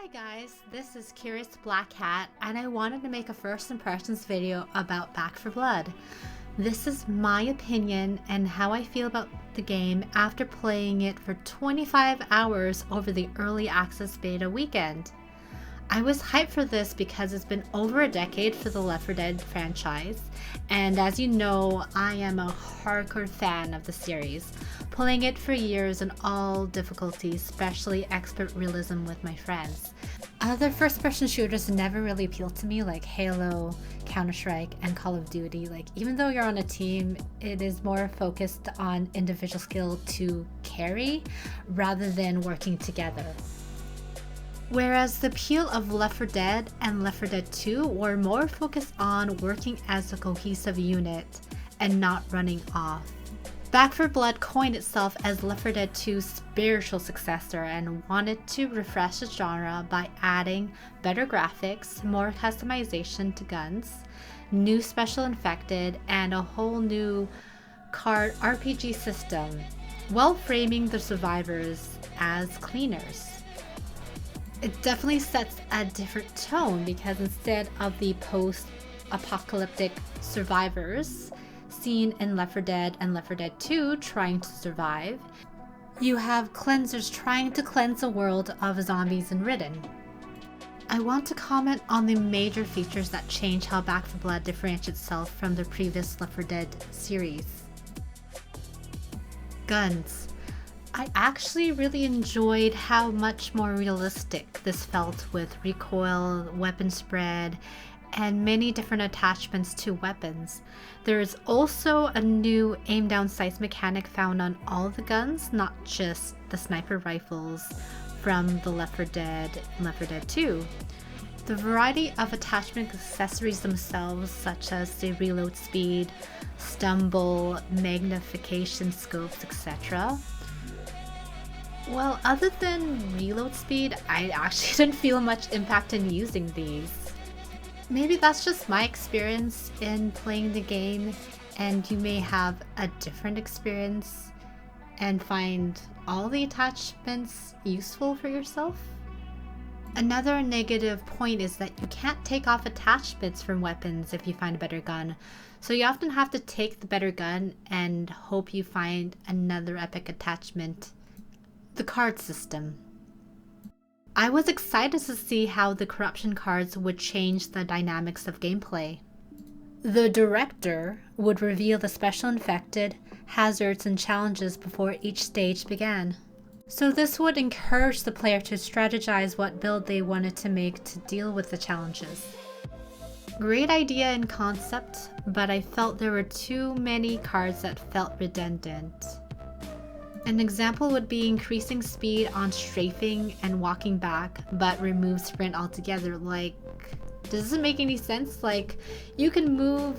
Hi guys, this is Curious Black Cat and I wanted to make a first impressions video about Back 4 Blood. This is my opinion and how I feel about the game after playing it for 25 hours over the early access beta weekend. I was hyped for this because it's been over a decade for the Left 4 Dead franchise, and as you know, I am a hardcore fan of the series, playing it for years in all difficulties, especially expert realism with my friends. Other first-person shooters never really appealed to me, like Halo, Counter-Strike, and Call of Duty. Even though you're on a team, it is more focused on individual skill to carry rather than working together. Whereas the appeal of Left 4 Dead and Left 4 Dead 2 were more focused on working as a cohesive unit and not running off. Back 4 Blood coined itself as Left 4 Dead 2's spiritual successor and wanted to refresh the genre by adding better graphics, more customization to guns, new special infected, and a whole new card RPG system, while framing the survivors as cleaners. It definitely sets a different tone because instead of the post-apocalyptic survivors seen in Left 4 Dead and Left 4 Dead 2 trying to survive, you have cleansers trying to cleanse a world of zombies and ridden. I want to comment on the major features that change how Back 4 Blood differentiates itself from the previous Left 4 Dead series. Guns. I actually really enjoyed how much more realistic this felt with recoil, weapon spread, and many different attachments to weapons. There is also a new aim down sights mechanic found on all the guns, not just the sniper rifles from the Left 4 Dead and Left 4 Dead 2. The variety of attachment accessories themselves, such as the reload speed, stumble, magnification scopes, etc. Well, other than reload speed, I actually didn't feel much impact in using these. Maybe that's just my experience in playing the game, and you may have a different experience and find all the attachments useful for yourself. Another negative point is that you can't take off attachments from weapons if you find a better gun, so you often have to take the better gun and hope you find another epic attachment. The card system. I was excited to see how the corruption cards would change the dynamics of gameplay. The director would reveal the special infected, hazards, and challenges before each stage began. So this would encourage the player to strategize what build they wanted to make to deal with the challenges. Great idea in concept, but I felt there were too many cards that felt redundant. An example would be increasing speed on strafing and walking back, but remove sprint altogether. Does it make any sense? You can move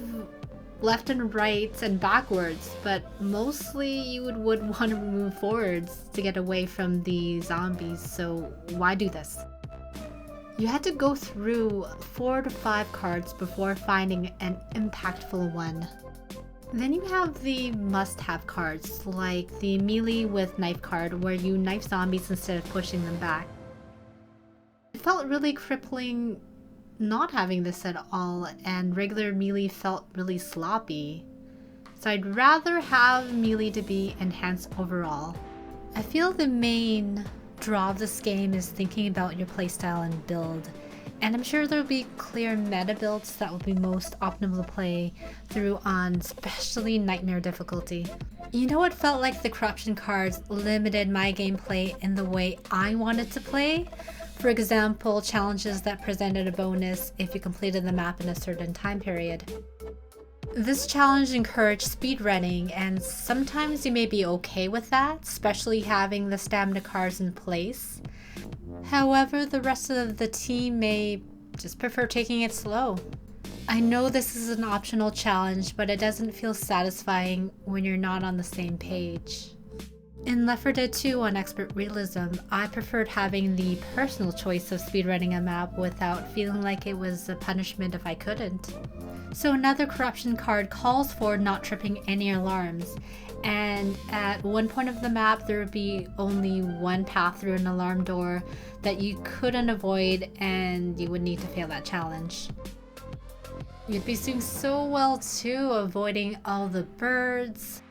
left and right and backwards, but mostly you would want to move forwards to get away from the zombies, so why do this? You had to go through 4 to 5 cards before finding an impactful one. Then you have the must-have cards, like the melee with knife card, where you knife zombies instead of pushing them back. It felt really crippling not having this at all, and regular melee felt really sloppy. So I'd rather have melee to be enhanced overall. I feel the main draw of this game is thinking about your playstyle and build. And I'm sure there'll be clear meta builds that will be most optimal to play through on especially Nightmare difficulty. You know what felt like the corruption cards limited my gameplay in the way I wanted to play? For example, challenges that presented a bonus if you completed the map in a certain time period. This challenge encouraged speedrunning, and sometimes you may be okay with that, especially having the stamina cards in place. However, the rest of the team may just prefer taking it slow. I know this is an optional challenge, but it doesn't feel satisfying when you're not on the same page. In Left 4 Dead 2 on Expert Realism, I preferred having the personal choice of speedrunning a map without feeling like it was a punishment if I couldn't. So another corruption card calls for not tripping any alarms, and at one point of the map there would be only one path through an alarm door that you couldn't avoid, and you would need to fail that challenge. You'd be doing so well too, avoiding all the birds,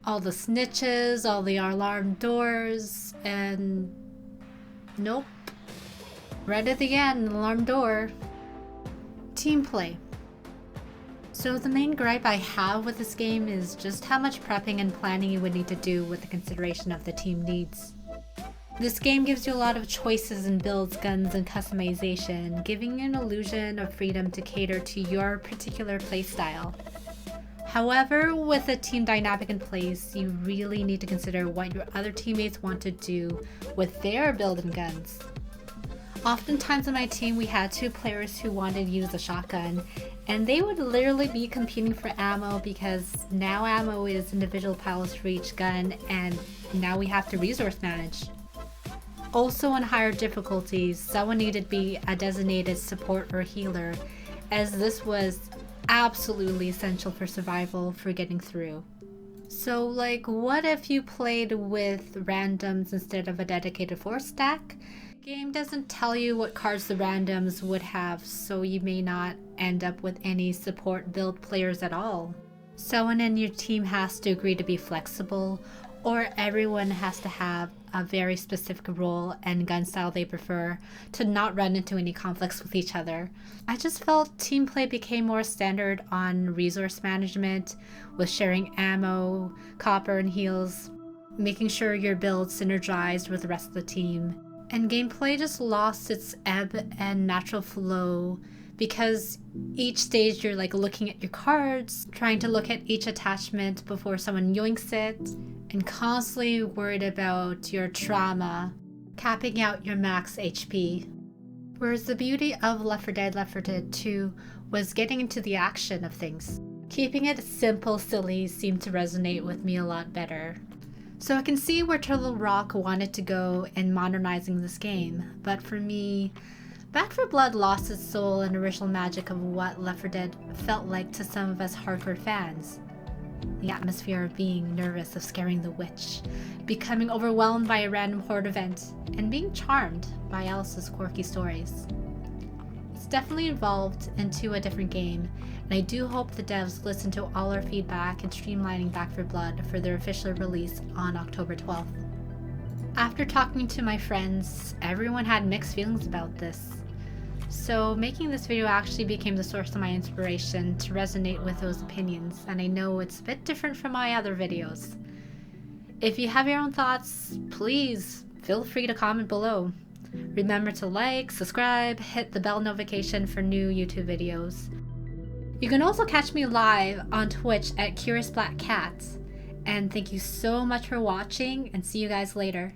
all the snitches, all the alarm doors, and nope. Right at the end, an alarm door. Teamplay. So the main gripe I have with this game is just how much prepping and planning you would need to do with the consideration of the team needs. This game gives you a lot of choices in builds, guns, and customization, giving you an illusion of freedom to cater to your particular playstyle. However, with a team dynamic in place, you really need to consider what your other teammates want to do with their build and guns. Oftentimes on my team we had 2 players who wanted to use a shotgun, and they would literally be competing for ammo because now ammo is individual piles for each gun, and now we have to resource manage. Also on higher difficulties, someone needed to be a designated support or healer, as this was absolutely essential for survival for getting through. So like, what if you played with randoms instead of a dedicated force stack? The game doesn't tell you what cards the randoms would have, so you may not end up with any support build players at all. Someone in your team has to agree to be flexible, or everyone has to have a very specific role and gun style they prefer to not run into any conflicts with each other. I just felt team play became more standard on resource management, with sharing ammo, copper, and heals, making sure your build synergized with the rest of the team. And gameplay just lost its ebb and natural flow because each stage you're like looking at your cards, trying to look at each attachment before someone yoinks it, and constantly worried about your trauma, capping out your max HP. Whereas the beauty of Left 4 Dead, Left 4 Dead 2 was getting into the action of things. Keeping it simple, silly seemed to resonate with me a lot better. So I can see where Turtle Rock wanted to go in modernizing this game, but for me, Back 4 Blood lost its soul and original magic of what Left 4 Dead felt like to some of us hardcore fans. The atmosphere of being nervous of scaring the witch, becoming overwhelmed by a random horde event, and being charmed by Alice's quirky stories. It's definitely evolved into a different game, and I do hope the devs listen to all our feedback in streamlining Back 4 Blood for their official release on October 12th. After talking to my friends, everyone had mixed feelings about this. So making this video actually became the source of my inspiration to resonate with those opinions, and I know it's a bit different from my other videos. If you have your own thoughts, please feel free to comment below. Remember to like, subscribe, hit the bell notification for new YouTube videos. You can also catch me live on Twitch at Curious Black Cat. And thank you so much for watching, and see you guys later.